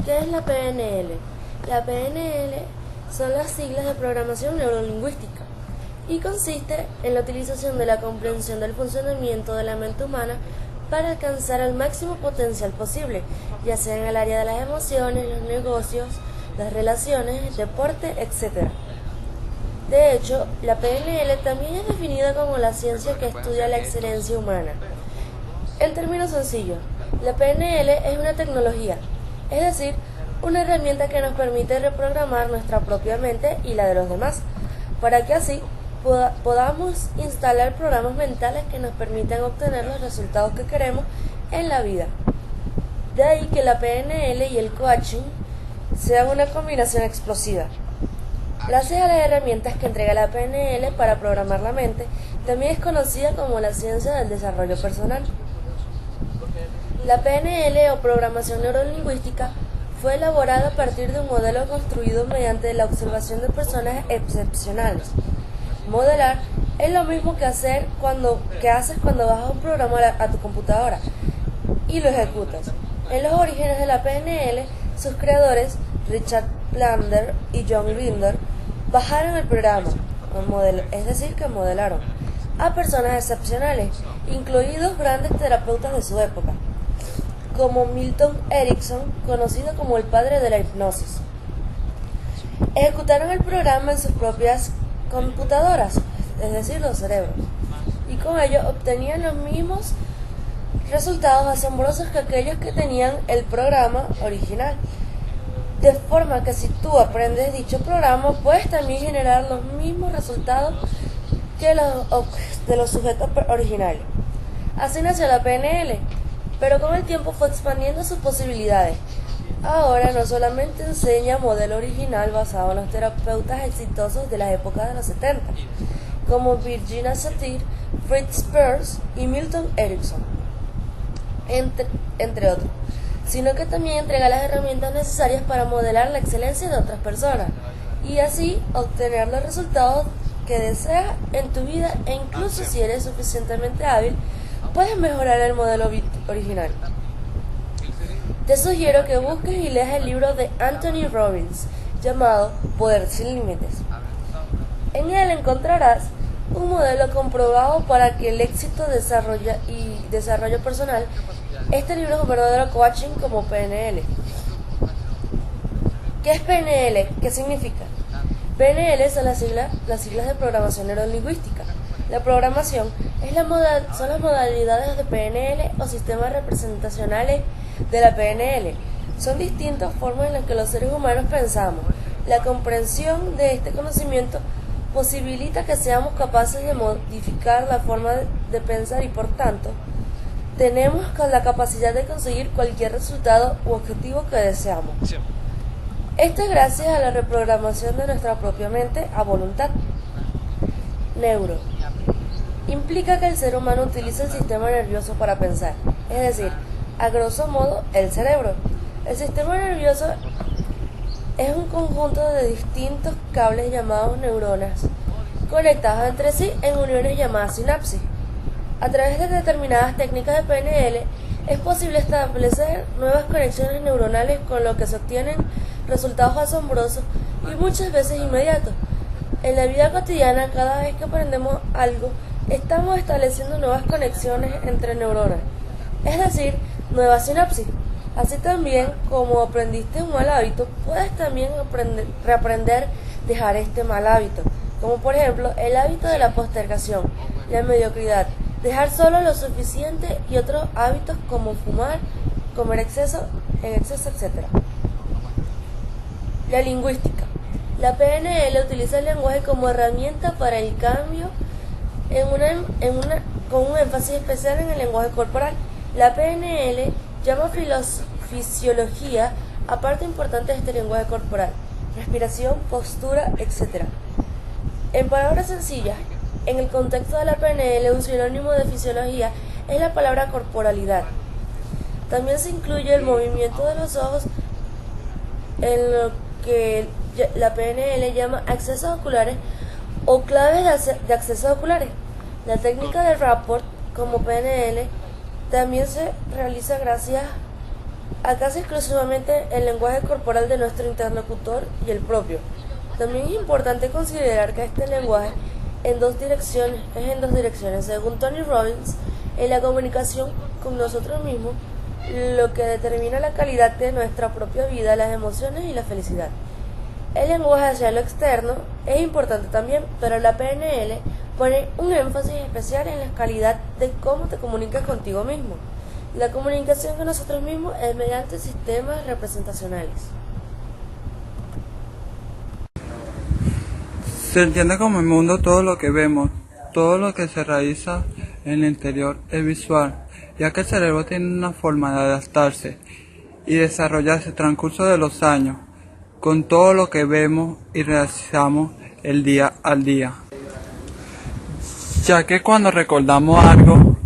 ¿Qué es la PNL? La PNL son las siglas de programación neurolingüística y consiste en la utilización de la comprensión del funcionamiento de la mente humana para alcanzar el máximo potencial posible, ya sea en el área de las emociones, los negocios, las relaciones, el deporte, etc. De hecho, la PNL también es definida como la ciencia que estudia la excelencia humana. En términos sencillos, la PNL es una tecnología, es decir, una herramienta que nos permite reprogramar nuestra propia mente y la de los demás, para que así podamos instalar programas mentales que nos permitan obtener los resultados que queremos en la vida. De ahí que la PNL y el coaching sean una combinación explosiva. Gracias a las herramientas que entrega la PNL para programar la mente, también es conocida como la ciencia del desarrollo personal. La PNL o programación neurolingüística fue elaborada a partir de un modelo construido mediante la observación de personas excepcionales. Modelar es lo mismo que haces cuando bajas un programa a tu computadora y lo ejecutas. En los orígenes de la PNL, sus creadores, Richard Bandler y John Grinder, bajaron el programa, es decir, que modelaron a personas excepcionales, incluidos grandes terapeutas de su época, como Milton Erickson, conocido como el padre de la hipnosis. Ejecutaron el programa en sus propias computadoras, es decir, los cerebros, y con ello obtenían los mismos resultados asombrosos que aquellos que tenían el programa original. De forma que si tú aprendes dicho programa, puedes también generar los mismos resultados que de los sujetos originales. Así nació la PNL, pero con el tiempo fue expandiendo sus posibilidades. Ahora no solamente enseña modelo original basado en los terapeutas exitosos de la época de los 70, como Virginia Satir, Fritz Perls y Milton Erickson, entre otros, sino que también entrega las herramientas necesarias para modelar la excelencia de otras personas y así obtener los resultados que deseas en tu vida, e incluso si eres suficientemente hábil, puedes mejorar el modelo original. Te sugiero que busques y leas el libro de Anthony Robbins llamado Poder sin Límites. En él encontrarás un modelo comprobado para que el éxito y desarrollo personal. Este libro es un verdadero coaching como PNL. ¿Qué es PNL? ¿Qué significa? PNL son las siglas de programación neurolingüística. La programación son las modalidades de PNL o sistemas representacionales de la PNL. Son distintas formas en las que los seres humanos pensamos. La comprensión de este conocimiento posibilita que seamos capaces de modificar la forma de pensar y, por tanto, tenemos la capacidad de conseguir cualquier resultado u objetivo que deseamos. Esto es gracias a la reprogramación de nuestra propia mente a voluntad. Neuro implica que el ser humano utiliza el sistema nervioso para pensar, es decir, a grosso modo, el cerebro. El sistema nervioso es un conjunto de distintos cables llamados neuronas, conectados entre sí en uniones llamadas sinapsis. A través de determinadas técnicas de PNL es posible establecer nuevas conexiones neuronales, con lo que se obtienen resultados asombrosos y muchas veces inmediatos. En la vida cotidiana, cada vez que aprendemos algo, estamos estableciendo nuevas conexiones entre neuronas, es decir, nuevas sinapsis. Así también, como aprendiste un mal hábito, puedes también reaprender dejar este mal hábito, como por ejemplo el hábito de la postergación, la mediocridad, dejar solo lo suficiente y otros hábitos como fumar, comer en exceso, etc. La lingüística. La PNL utiliza el lenguaje como herramienta para el cambio con un énfasis especial en el lenguaje corporal. La PNL llama fisiología a parte importante de este lenguaje corporal, respiración, postura, etc. En palabras sencillas, en el contexto de la PNL, un sinónimo de fisiología es la palabra corporalidad. También se incluye el movimiento de los ojos, en lo que la PNL llama accesos oculares o claves de accesos oculares. La técnica de rapport como PNL también se realiza gracias casi exclusivamente el lenguaje corporal de nuestro interlocutor y el propio. También es importante considerar que este lenguaje es en dos direcciones. Según Tony Robbins, en la comunicación con nosotros mismos, lo que determina la calidad de nuestra propia vida, las emociones y la felicidad. El lenguaje hacia lo externo es importante también, pero la PNL pone un énfasis especial en la calidad de cómo te comunicas contigo mismo. La comunicación con nosotros mismos es mediante sistemas representacionales. Se entiende como el mundo todo lo que vemos, todo lo que se realiza en el interior es visual, ya que el cerebro tiene una forma de adaptarse y desarrollarse el transcurso de los años, con todo lo que vemos y realizamos el día al día. Ya que cuando recordamos algo,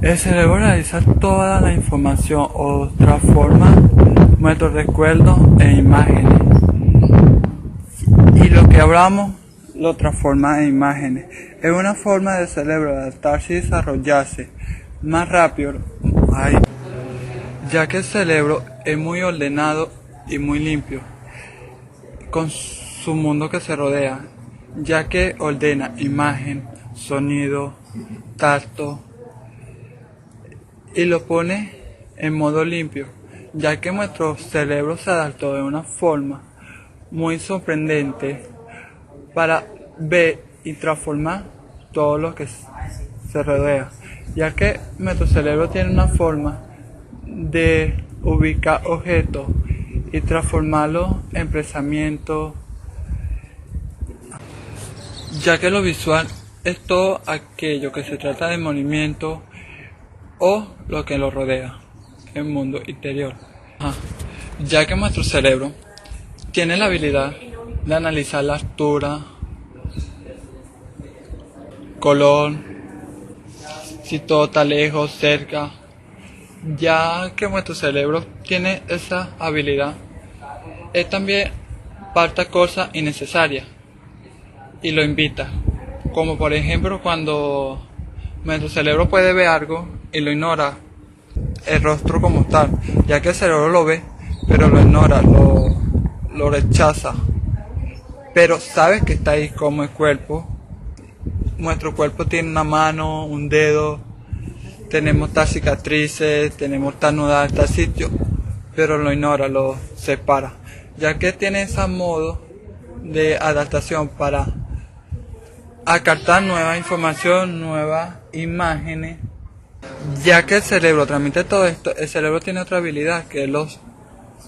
el cerebro realiza toda la información o transforma nuestros recuerdos en imágenes. Y lo que hablamos lo transforma en imágenes. Es una forma del cerebro de adaptarse y desarrollarse más rápido, ya que el cerebro es muy ordenado y muy limpio con su mundo que se rodea, ya que ordena imagen, sonido, tacto y lo pone en modo limpio, ya que nuestro cerebro se adaptó de una forma muy sorprendente para ver y transformar todo lo que se rodea, ya que nuestro cerebro tiene una forma de ubicar objetos y transformarlos en pensamientos, ya que lo visual es todo aquello que se trata de movimiento o lo que lo rodea, el mundo interior. Ya que nuestro cerebro tiene la habilidad de analizar la altura, color, si todo está lejos, cerca, ya que nuestro cerebro tiene esa habilidad, es también parte cosa innecesaria y lo invita, como por ejemplo cuando nuestro cerebro puede ver algo y lo ignora, el rostro como tal, ya que el cerebro lo ve, pero lo ignora, lo rechaza, pero sabe que está ahí como el cuerpo. Nuestro cuerpo tiene una mano, un dedo, tenemos tal cicatrices, tenemos tal nudad, tal sitio, pero lo ignora, lo separa, ya que tiene ese modo de adaptación para acartar nueva información, nuevas imágenes. Ya que el cerebro transmite todo esto, el cerebro tiene otra habilidad que es los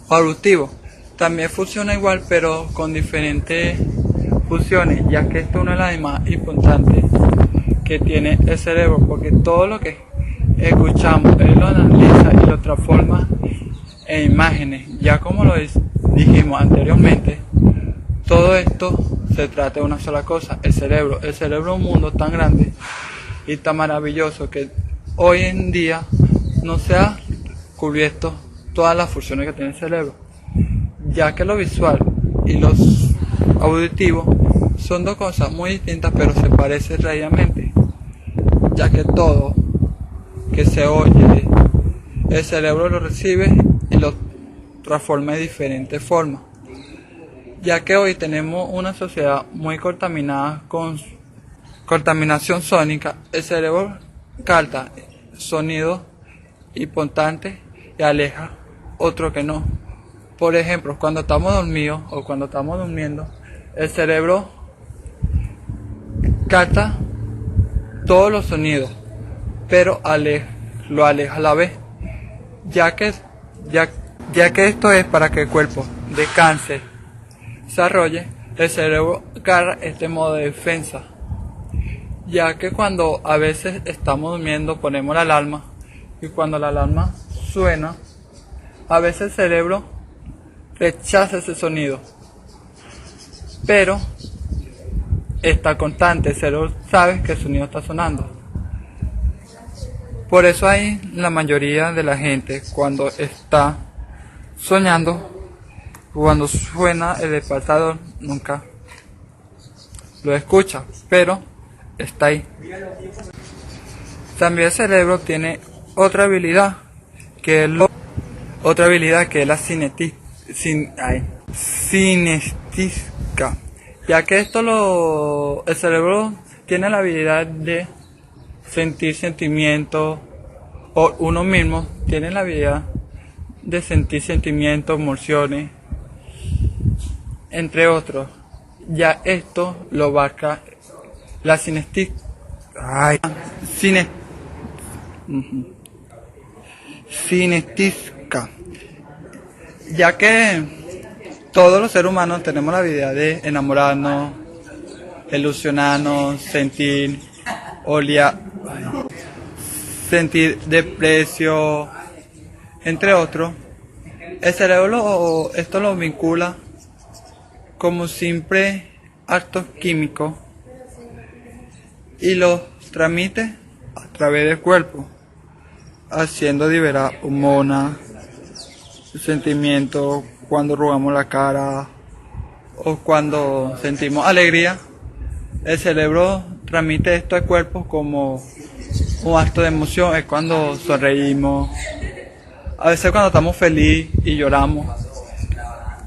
auditivos. También funciona igual, pero con diferentes funciones, ya que esto es una de las más importantes que tiene el cerebro, porque todo lo que escuchamos, él lo analiza y lo transforma en imágenes. Ya como lo dijimos anteriormente, todo esto se trata de una sola cosa, el cerebro. El cerebro es un mundo tan grande y tan maravilloso que hoy en día no se ha cubierto todas las funciones que tiene el cerebro, ya que lo visual y los auditivos son dos cosas muy distintas, pero se parecen realmente, ya que todo que se oye, el cerebro lo recibe y lo transforma de diferentes formas, ya que hoy tenemos una sociedad muy contaminada con contaminación sónica. El cerebro capta sonidos importantes y aleja otro que no. Por ejemplo, cuando estamos dormidos o cuando estamos durmiendo, el cerebro capta todos los sonidos, pero lo aleja a la vez, ya que esto es para que el cuerpo descanse, desarrolle. El cerebro agarra este modo de defensa, ya que cuando a veces estamos durmiendo ponemos la alarma, y cuando la alarma suena, a veces el cerebro rechaza ese sonido, pero está constante, el cerebro sabe que el sonido está sonando. Por eso hay la mayoría de la gente, cuando está soñando, cuando suena el despertador, nunca lo escucha, pero está ahí. También el cerebro tiene otra habilidad, que es otra habilidad que es la cinestística, ya que el cerebro tiene la habilidad de sentir sentimientos, o uno mismo tiene la habilidad de sentir sentimientos, emociones, entre otros. Ya esto lo abarca la cinestística, ya que todos los seres humanos tenemos la habilidad de enamorarnos, ilusionarnos, sentir desprecio, entre otros. El cerebro esto lo vincula como simple actos químicos y los transmite a través del cuerpo, haciendo liberar hormonas, sentimientos cuando arrugamos la cara o cuando sentimos alegría. El cerebro transmite esto al cuerpo como un acto de emoción. Es cuando sonreímos, a veces cuando estamos felices y lloramos.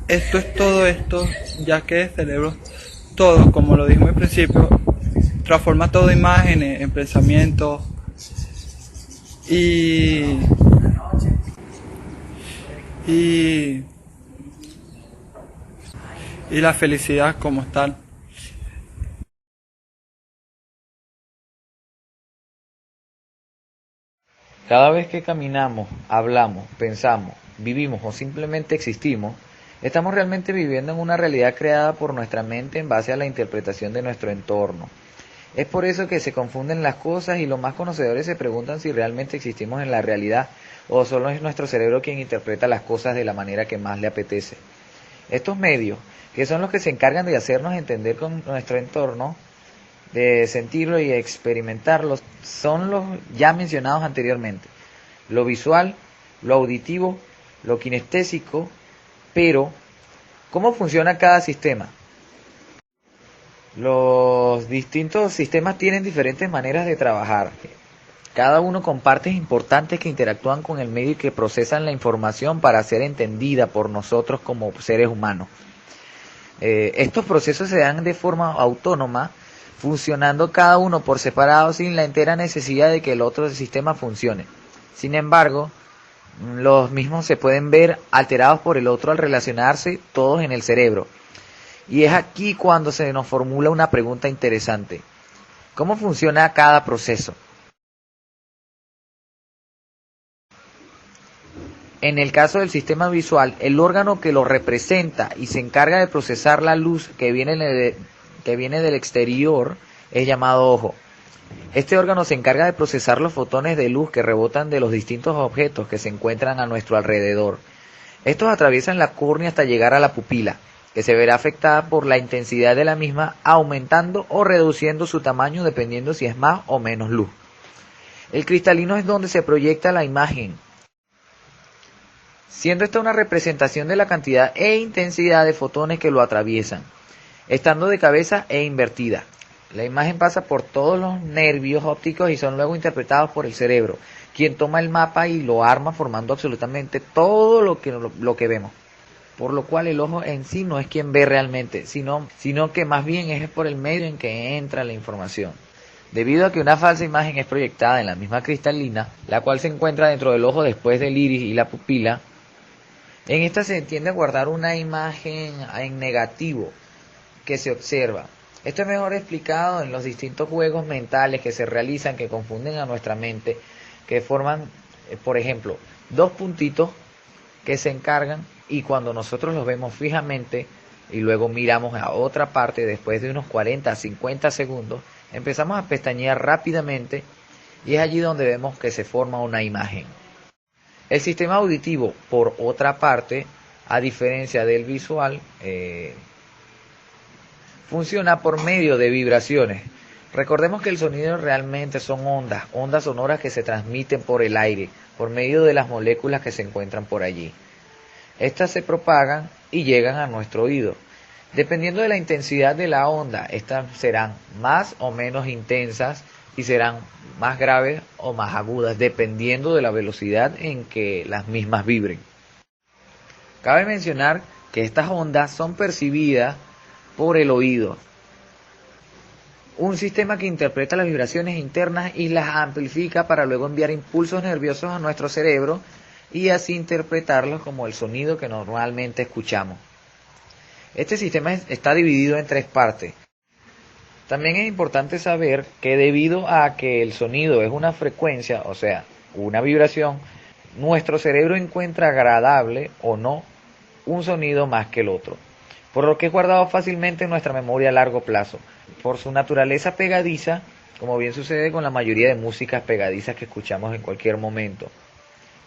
Esto es todo esto, ya que el cerebro, todo, como lo dijimos al principio, transforma todo imágenes en pensamientos y la felicidad como tal. Cada vez que caminamos, hablamos, pensamos, vivimos o simplemente existimos, estamos realmente viviendo en una realidad creada por nuestra mente en base a la interpretación de nuestro entorno. Es por eso que se confunden las cosas y los más conocedores se preguntan si realmente existimos en la realidad o solo es nuestro cerebro quien interpreta las cosas de la manera que más le apetece. Estos medios, que son los que se encargan de hacernos entender con nuestro entorno, de sentirlo y experimentarlo, son los ya mencionados anteriormente: lo visual, lo auditivo, lo kinestésico. Pero, ¿cómo funciona cada sistema? Los distintos sistemas tienen diferentes maneras de trabajar, cada uno con partes importantes que interactúan con el medio y que procesan la información para ser entendida por nosotros como seres humanos. Estos procesos se dan de forma autónoma, funcionando cada uno por separado sin la entera necesidad de que el otro sistema funcione. Sin embargo, los mismos se pueden ver alterados por el otro al relacionarse todos en el cerebro. Y es aquí cuando se nos formula una pregunta interesante: ¿cómo funciona cada proceso? En el caso del sistema visual, el órgano que lo representa y se encarga de procesar la luz que viene del exterior es llamado ojo. Este órgano se encarga de procesar los fotones de luz que rebotan de los distintos objetos que se encuentran a nuestro alrededor. Estos atraviesan la córnea hasta llegar a la pupila, que se verá afectada por la intensidad de la misma, aumentando o reduciendo su tamaño dependiendo si es más o menos luz. El cristalino es donde se proyecta la imagen, siendo esta una representación de la cantidad e intensidad de fotones que lo atraviesan, estando de cabeza e invertida. La imagen pasa por todos los nervios ópticos y son luego interpretados por el cerebro, quien toma el mapa y lo arma formando absolutamente todo lo que vemos. Por lo cual el ojo en sí no es quien ve realmente, sino que más bien es por el medio en que entra la información. Debido a que una falsa imagen es proyectada en la misma cristalina, la cual se encuentra dentro del ojo después del iris y la pupila, en esta se tiende a guardar una imagen en negativo que se observa. Esto es mejor explicado en los distintos juegos mentales que se realizan, que confunden a nuestra mente, que forman, por ejemplo, dos puntitos que se encargan, y cuando nosotros los vemos fijamente y luego miramos a otra parte después de unos 40 a 50 segundos, empezamos a pestañear rápidamente y es allí donde vemos que se forma una imagen. El sistema auditivo, por otra parte, a diferencia del visual, funciona por medio de vibraciones. Recordemos que el sonido realmente son ondas sonoras que se transmiten por el aire, por medio de las moléculas que se encuentran por allí. Estas se propagan y llegan a nuestro oído. Dependiendo de la intensidad de la onda, estas serán más o menos intensas y serán más graves o más agudas, dependiendo de la velocidad en que las mismas vibren. Cabe mencionar que estas ondas son percibidas por el oído, un sistema que interpreta las vibraciones internas y las amplifica para luego enviar impulsos nerviosos a nuestro cerebro y así interpretarlos como el sonido que normalmente escuchamos. Este sistema está dividido en 3 partes. También es importante saber que debido a que el sonido es una frecuencia, o sea, una vibración, nuestro cerebro encuentra agradable o no un sonido más que el otro, por lo que es guardado fácilmente en nuestra memoria a largo plazo. Por su naturaleza pegadiza, como bien sucede con la mayoría de músicas pegadizas que escuchamos en cualquier momento.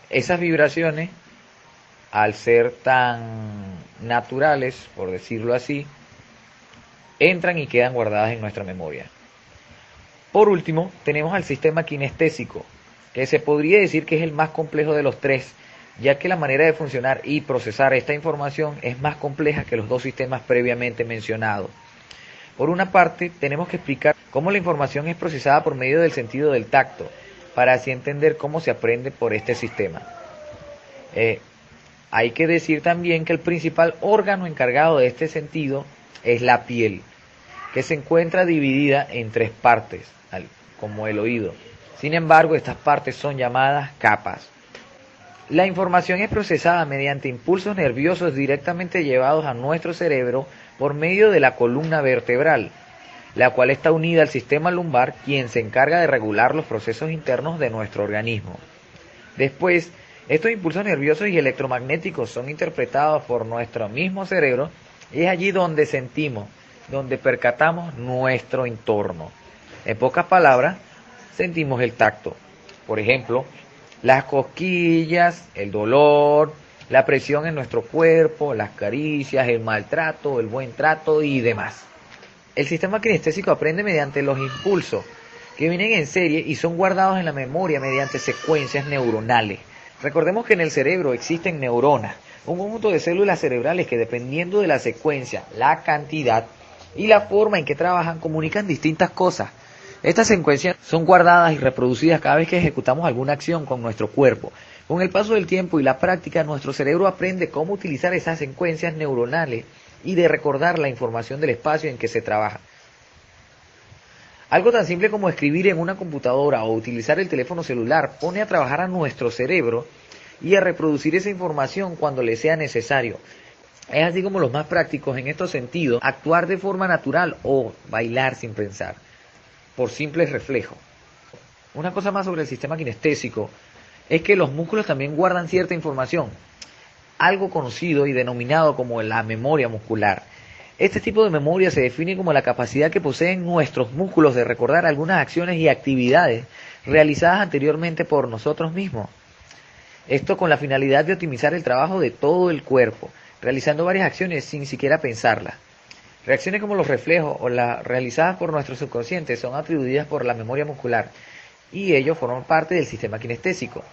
Esas vibraciones, al ser tan naturales, por decirlo así, entran y quedan guardadas en nuestra memoria. Por último, tenemos al sistema kinestésico, que se podría decir que es el más complejo de los 3, ya que la manera de funcionar y procesar esta información es más compleja que los 2 sistemas previamente mencionados. Por una parte, tenemos que explicar cómo la información es procesada por medio del sentido del tacto, para así entender cómo se aprende por este sistema. Hay que decir también que el principal órgano encargado de este sentido es la piel, que se encuentra dividida en 3 partes, como el oído. Sin embargo, estas partes son llamadas capas. La información es procesada mediante impulsos nerviosos directamente llevados a nuestro cerebro por medio de la columna vertebral, la cual está unida al sistema lumbar, quien se encarga de regular los procesos internos de nuestro organismo. Después, estos impulsos nerviosos y electromagnéticos son interpretados por nuestro mismo cerebro y es allí donde sentimos, donde percatamos nuestro entorno. En pocas palabras, sentimos el tacto. Por ejemplo, las cosquillas, el dolor, la presión en nuestro cuerpo, las caricias, el maltrato, el buen trato y demás. El sistema kinestésico aprende mediante los impulsos que vienen en serie y son guardados en la memoria mediante secuencias neuronales. Recordemos que en el cerebro existen neuronas, un conjunto de células cerebrales que dependiendo de la secuencia, la cantidad y la forma en que trabajan comunican distintas cosas. Estas secuencias son guardadas y reproducidas cada vez que ejecutamos alguna acción con nuestro cuerpo. Con el paso del tiempo y la práctica, nuestro cerebro aprende cómo utilizar esas secuencias neuronales y de recordar la información del espacio en que se trabaja. Algo tan simple como escribir en una computadora o utilizar el teléfono celular pone a trabajar a nuestro cerebro y a reproducir esa información cuando le sea necesario. Es así como los más prácticos en estos sentidos, actuar de forma natural o bailar sin pensar, por simples reflejos. Una cosa más sobre el sistema kinestésico es que los músculos también guardan cierta información, algo conocido y denominado como la memoria muscular. Este tipo de memoria se define como la capacidad que poseen nuestros músculos de recordar algunas acciones y actividades realizadas anteriormente por nosotros mismos. Esto con la finalidad de optimizar el trabajo de todo el cuerpo, realizando varias acciones sin siquiera pensarlas. Reacciones como los reflejos o las realizadas por nuestro subconsciente son atribuidas por la memoria muscular y ellos forman parte del sistema kinestésico.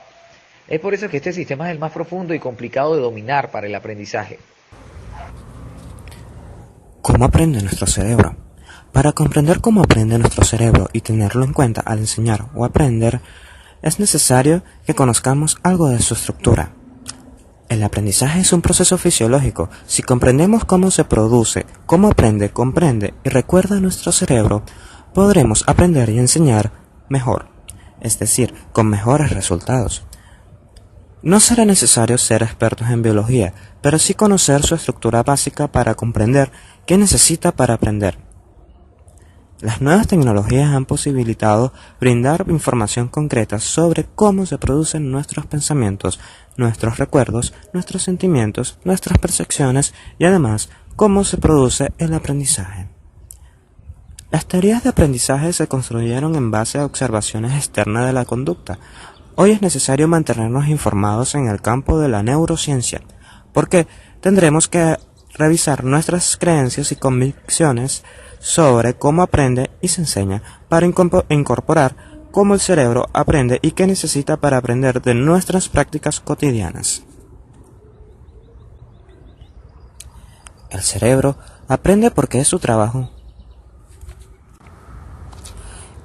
Es por eso que este sistema es el más profundo y complicado de dominar para el aprendizaje. ¿Cómo aprende nuestro cerebro? Para comprender cómo aprende nuestro cerebro y tenerlo en cuenta al enseñar o aprender, es necesario que conozcamos algo de su estructura. El aprendizaje es un proceso fisiológico. Si comprendemos cómo se produce, cómo aprende, comprende y recuerda nuestro cerebro, podremos aprender y enseñar mejor, es decir, con mejores resultados. No será necesario ser expertos en biología, pero sí conocer su estructura básica para comprender qué necesita para aprender. Las nuevas tecnologías han posibilitado brindar información concreta sobre cómo se producen nuestros pensamientos, nuestros recuerdos, nuestros sentimientos, nuestras percepciones y además cómo se produce el aprendizaje. Las teorías de aprendizaje se construyeron en base a observaciones externas de la conducta. Hoy es necesario mantenernos informados en el campo de la neurociencia, porque tendremos que revisar nuestras creencias y convicciones sobre cómo aprende y se enseña para incorporar cómo el cerebro aprende y qué necesita para aprender de nuestras prácticas cotidianas. El cerebro aprende porque es su trabajo.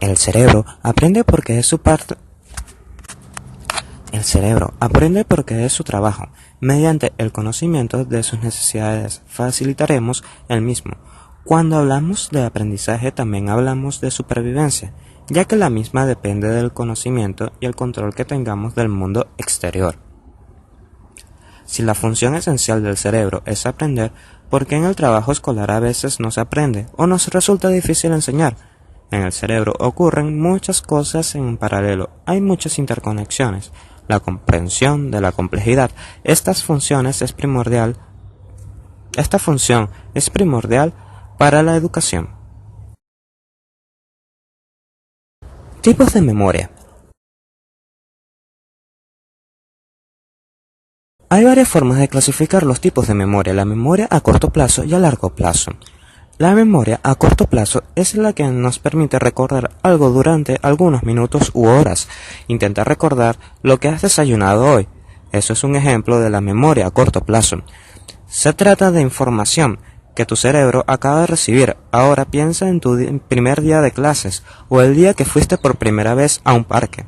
El cerebro aprende porque es su trabajo. mediante el conocimiento de sus necesidades facilitaremos el mismo. Cuando hablamos de aprendizaje también hablamos de supervivencia, ya que la misma depende del conocimiento y el control que tengamos del mundo exterior. Si la función esencial del cerebro es aprender, ¿por qué en el trabajo escolar a veces no se aprende o nos resulta difícil enseñar? En el cerebro ocurren muchas cosas en paralelo, hay muchas interconexiones. La comprensión de la complejidad. Esta función es primordial para la educación. Tipos de memoria. Hay varias formas de clasificar los tipos de memoria, la memoria a corto plazo y a largo plazo. La memoria a corto plazo es la que nos permite recordar algo durante algunos minutos u horas. Intenta recordar lo que has desayunado hoy. Eso es un ejemplo de la memoria a corto plazo. Se trata de información que tu cerebro acaba de recibir. Ahora piensa en tu primer día de clases o el día que fuiste por primera vez a un parque.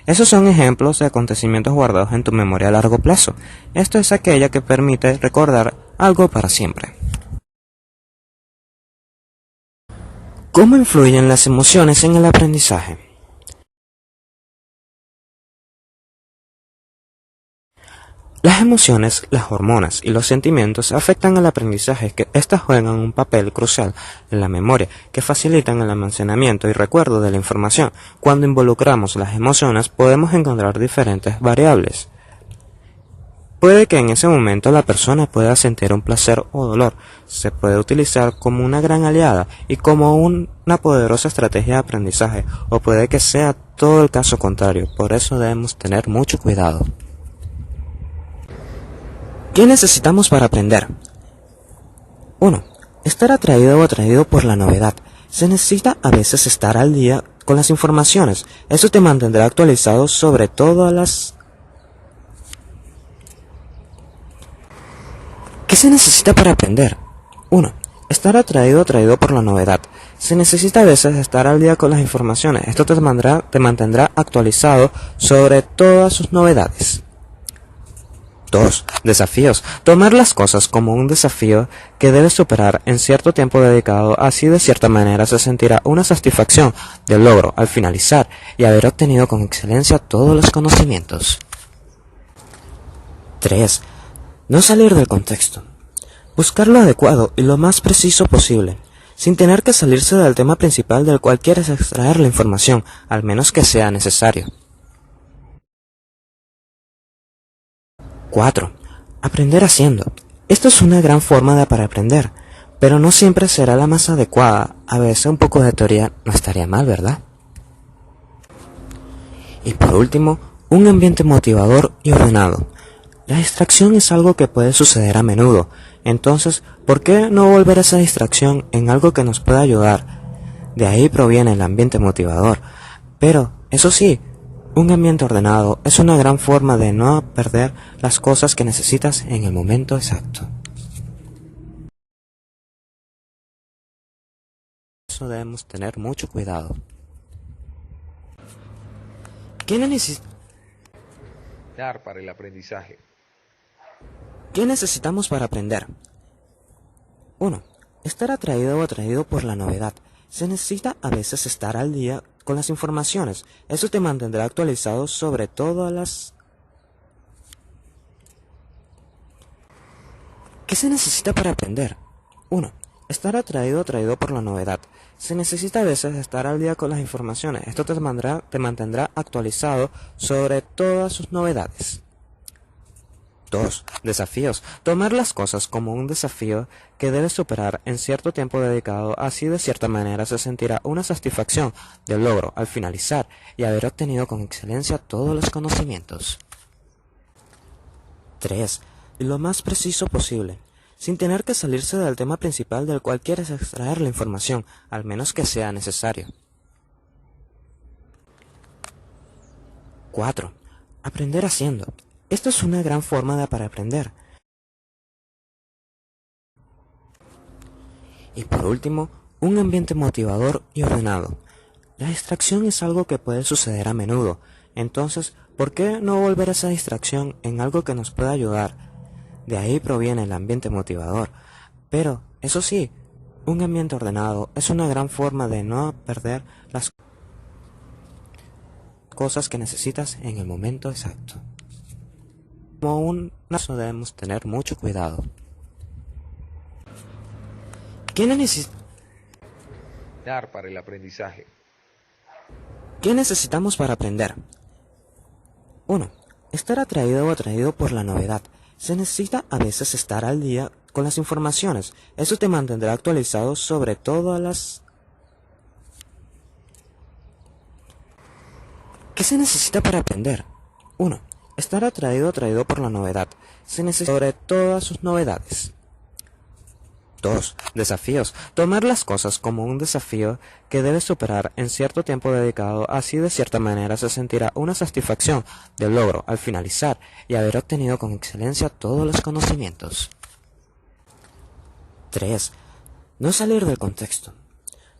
Esos son ejemplos de acontecimientos guardados en tu memoria a largo plazo. Esto es aquella que permite recordar algo para siempre. ¿Cómo influyen las emociones en el aprendizaje? Las emociones, las hormonas y los sentimientos afectan al aprendizaje, que éstas juegan un papel crucial en la memoria, que facilitan el almacenamiento y recuerdo de la información. Cuando involucramos las emociones podemos encontrar diferentes variables. Puede que en ese momento la persona pueda sentir un placer o dolor. Se puede utilizar como una gran aliada y como una poderosa estrategia de aprendizaje, o puede que sea todo el caso contrario. Por eso debemos tener mucho cuidado. ¿Qué necesitamos para aprender? 1. Estar atraído o atraído por la novedad. Se necesita a veces estar al día con las informaciones. Eso te mantendrá actualizado sobre todas las... ¿Qué se necesita para aprender? 1. Estar atraído o atraído por la novedad. Se necesita a veces estar al día con las informaciones. Esto te mantendrá actualizado sobre todas sus novedades. 2. Desafíos. Tomar las cosas como un desafío que debes superar en cierto tiempo dedicado, así de cierta manera se sentirá una satisfacción del logro al finalizar y haber obtenido con excelencia todos los conocimientos. 3. No salir del contexto. Buscar lo adecuado y lo más preciso posible, sin tener que salirse del tema principal del cual quieres extraer la información, al menos que sea necesario. 4. Aprender haciendo. Esto es una gran forma para aprender, pero no siempre será la más adecuada. A veces un poco de teoría no estaría mal, ¿verdad? Y por último, un ambiente motivador y ordenado. La distracción es algo que puede suceder a menudo, entonces, ¿por qué no volver esa distracción en algo que nos pueda ayudar? De ahí proviene el ambiente motivador. Pero, eso sí, un ambiente ordenado es una gran forma de no perder las cosas que necesitas en el momento exacto. Por eso debemos tener mucho cuidado. ¿Qué Para el aprendizaje. ¿Qué necesitamos para aprender? 1. Estar atraído o atraído por la novedad. Se necesita a veces estar al día con las informaciones. Eso te mantendrá actualizado sobre todas las... ¿Qué se necesita para aprender? 1. Estar atraído o atraído por la novedad. Se necesita a veces estar al día con las informaciones. Esto te mantendrá actualizado sobre todas sus novedades. 2. Desafíos. Tomar las cosas como un desafío que debes superar en cierto tiempo dedicado, así de cierta manera se sentirá una satisfacción del logro al finalizar y haber obtenido con excelencia todos los conocimientos. 3. Lo más preciso posible, sin tener que salirse del tema principal del cual quieres extraer la información, al menos que sea necesario. 4. Aprender haciendo. Esto es una gran forma para aprender. Y por último, un ambiente motivador y ordenado. La distracción es algo que puede suceder a menudo, entonces, ¿Por qué no volver esa distracción en algo que nos pueda ayudar? De ahí proviene el ambiente motivador. Pero, eso sí, un ambiente ordenado es una gran forma de no perder las cosas que necesitas en el momento exacto. Como un caso debemos tener mucho cuidado. Dar para el aprendizaje. ¿Qué necesitamos para aprender? 1. Estar atraído o atraído por la novedad. Se necesita a veces estar al día con las informaciones. Eso te mantendrá actualizado sobre todas las... ¿Qué se necesita para aprender? 1. Estar atraído o atraído por la novedad. Se necesita sobre todas sus novedades. 2. Desafíos. Tomar las cosas como un desafío que debes superar en cierto tiempo dedicado, así de cierta manera se sentirá una satisfacción del logro al finalizar y haber obtenido con excelencia todos los conocimientos. 3. No salir del contexto.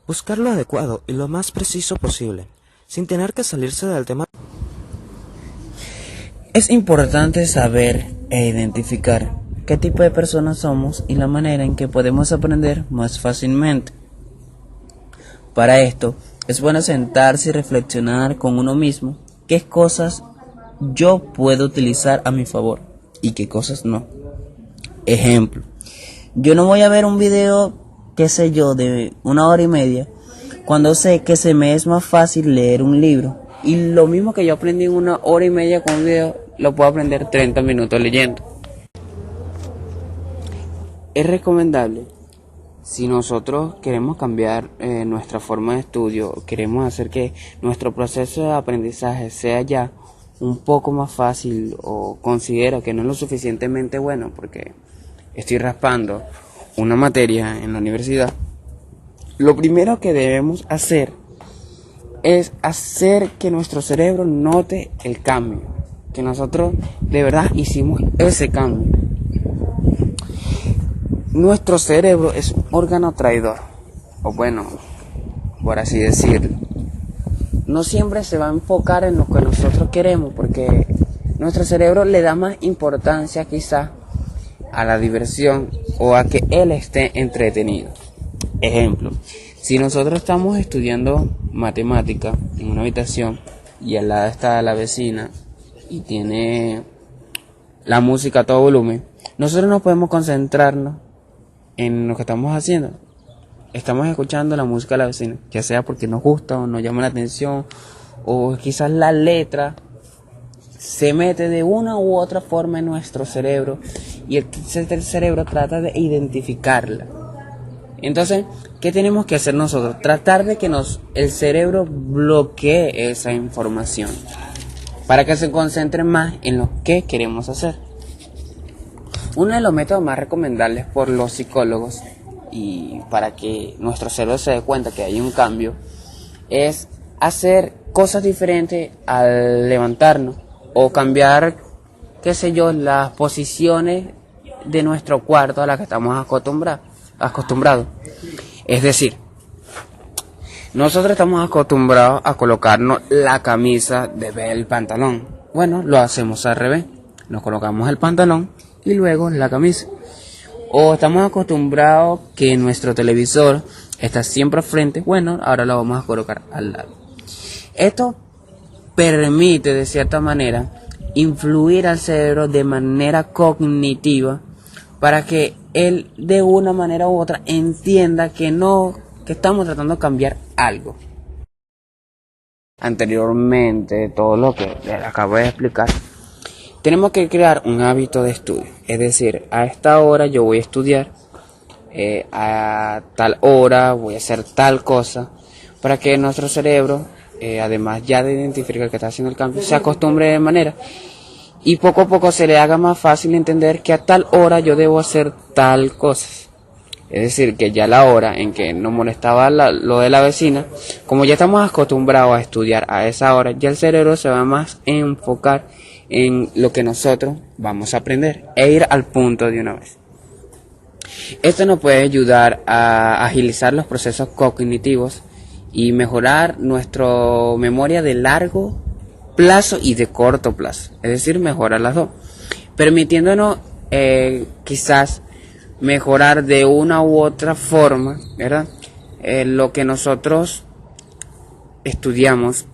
Buscar lo adecuado y lo más preciso posible, sin tener que salirse del tema. Es importante saber e identificar qué tipo de personas somos y la manera en que podemos aprender más fácilmente. Para esto, es bueno sentarse y reflexionar con uno mismo qué cosas yo puedo utilizar a mi favor y qué cosas no. Ejemplo, yo no voy a ver un video, qué sé yo, de 1 hora y media, cuando sé que se me es más fácil leer un libro. Y lo mismo que yo aprendí en 1 hora y media con un video, lo puedo aprender 30 minutos leyendo. Es recomendable, si nosotros queremos cambiar nuestra forma de estudio, queremos hacer que nuestro proceso de aprendizaje sea ya un poco más fácil, o considero que no es lo suficientemente bueno porque estoy raspando una materia en la universidad, lo primero que debemos hacer es hacer que nuestro cerebro note el cambio, que nosotros de verdad hicimos ese cambio. Nuestro cerebro es un órgano traidor, o bueno, por así decirlo. No siempre se va a enfocar en lo que nosotros queremos, porque nuestro cerebro le da más importancia quizá a la diversión o a que él esté entretenido. Ejemplo, si nosotros estamos estudiando matemática en una habitación y al lado está la vecina y tiene la música a todo volumen, nosotros no podemos concentrarnos en lo que estamos haciendo. Estamos escuchando la música de la vecina, ya sea porque nos gusta o nos llama la atención, o quizás la letra se mete de una u otra forma en nuestro cerebro y el cerebro trata de identificarla. Entonces, ¿qué tenemos que hacer nosotros? Tratar de que el cerebro bloquee esa información para que se concentre más en lo que queremos hacer. Uno de los métodos más recomendables por los psicólogos y para que nuestro cerebro se dé cuenta que hay un cambio es hacer cosas diferentes al levantarnos o cambiar, qué sé yo, las posiciones de nuestro cuarto a las que estamos acostumbrados. Es decir, nosotros estamos acostumbrados a colocarnos la camisa de ver el pantalón. Bueno, lo hacemos al revés. Nos colocamos el pantalón y luego la camisa. O estamos acostumbrados que nuestro televisor está siempre al frente. Bueno, ahora lo vamos a colocar al lado. Esto permite de cierta manera influir al cerebro de manera cognitiva para que él de una manera u otra entienda que estamos tratando de cambiar algo. Anteriormente, todo lo que les acabo de explicar, tenemos que crear un hábito de estudio. Es decir, a esta hora yo voy a estudiar, a tal hora voy a hacer tal cosa, para que nuestro cerebro, además ya de identificar que está haciendo el cambio, se acostumbre de manera. Y poco a poco se le haga más fácil entender que a tal hora yo debo hacer tal cosa. Es decir, que ya la hora en que nos molestaba lo de la vecina, como ya estamos acostumbrados a estudiar a esa hora, ya el cerebro se va más a enfocar en lo que nosotros vamos a aprender e ir al punto de una vez. Esto nos puede ayudar a agilizar los procesos cognitivos y mejorar nuestra memoria de largo plazo y de corto plazo, es decir, mejorar las dos, permitiéndonos quizás mejorar de una u otra forma, ¿verdad? Lo que nosotros estudiamos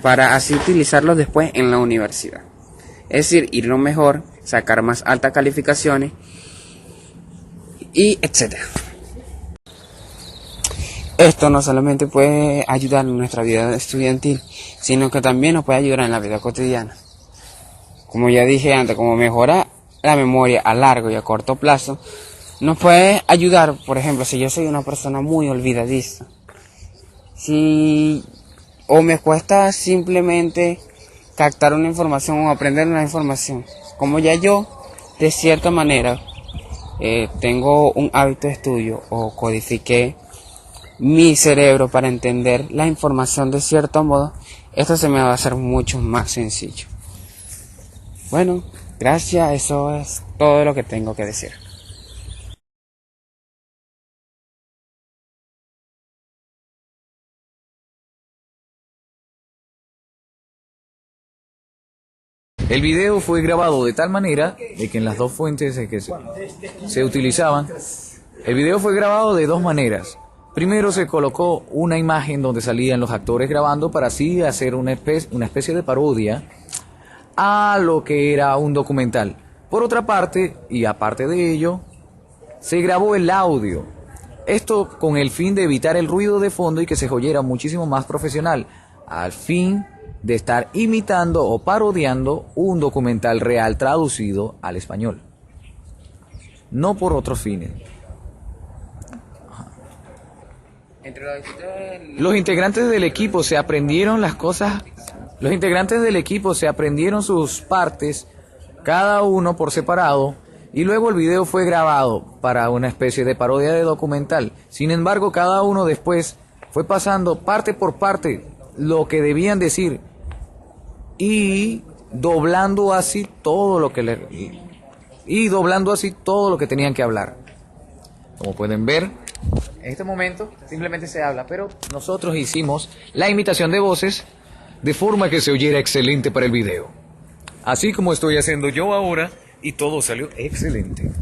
para así utilizarlo después en la universidad. Es decir, irnos mejor, sacar más altas calificaciones y etcétera. Esto no solamente puede ayudar en nuestra vida estudiantil, sino que también nos puede ayudar en la vida cotidiana. Como ya dije antes, como mejora la memoria a largo y a corto plazo, nos puede ayudar, por ejemplo, si yo soy una persona muy olvidadiza, o me cuesta simplemente captar una información o aprender una información, como ya yo, de cierta manera, tengo un hábito de estudio o codifiqué mi cerebro para entender la información de cierto modo, esto se me va a hacer mucho más sencillo. Bueno, gracias, eso es todo lo que tengo que decir. El video fue grabado de tal manera de que en las dos fuentes que se utilizaban, el video fue grabado de dos maneras. Primero se colocó una imagen donde salían los actores grabando para así hacer una especie de parodia a lo que era un documental. Por otra parte, y aparte de ello, se grabó el audio. Esto con el fin de evitar el ruido de fondo y que se oyera muchísimo más profesional, al fin de estar imitando o parodiando un documental real traducido al español. No por otros fines. Los integrantes del equipo se aprendieron las cosas. Los integrantes del equipo se aprendieron sus partes, cada uno por separado, y luego el video fue grabado para una especie de parodia de documental. Sin embargo, cada uno después fue pasando parte por parte lo que debían decir y doblando así todo lo que tenían que hablar. Como pueden ver, en este momento simplemente se habla, pero nosotros hicimos la imitación de voces de forma que se oyera excelente para el video. Así como estoy haciendo yo ahora, y todo salió excelente.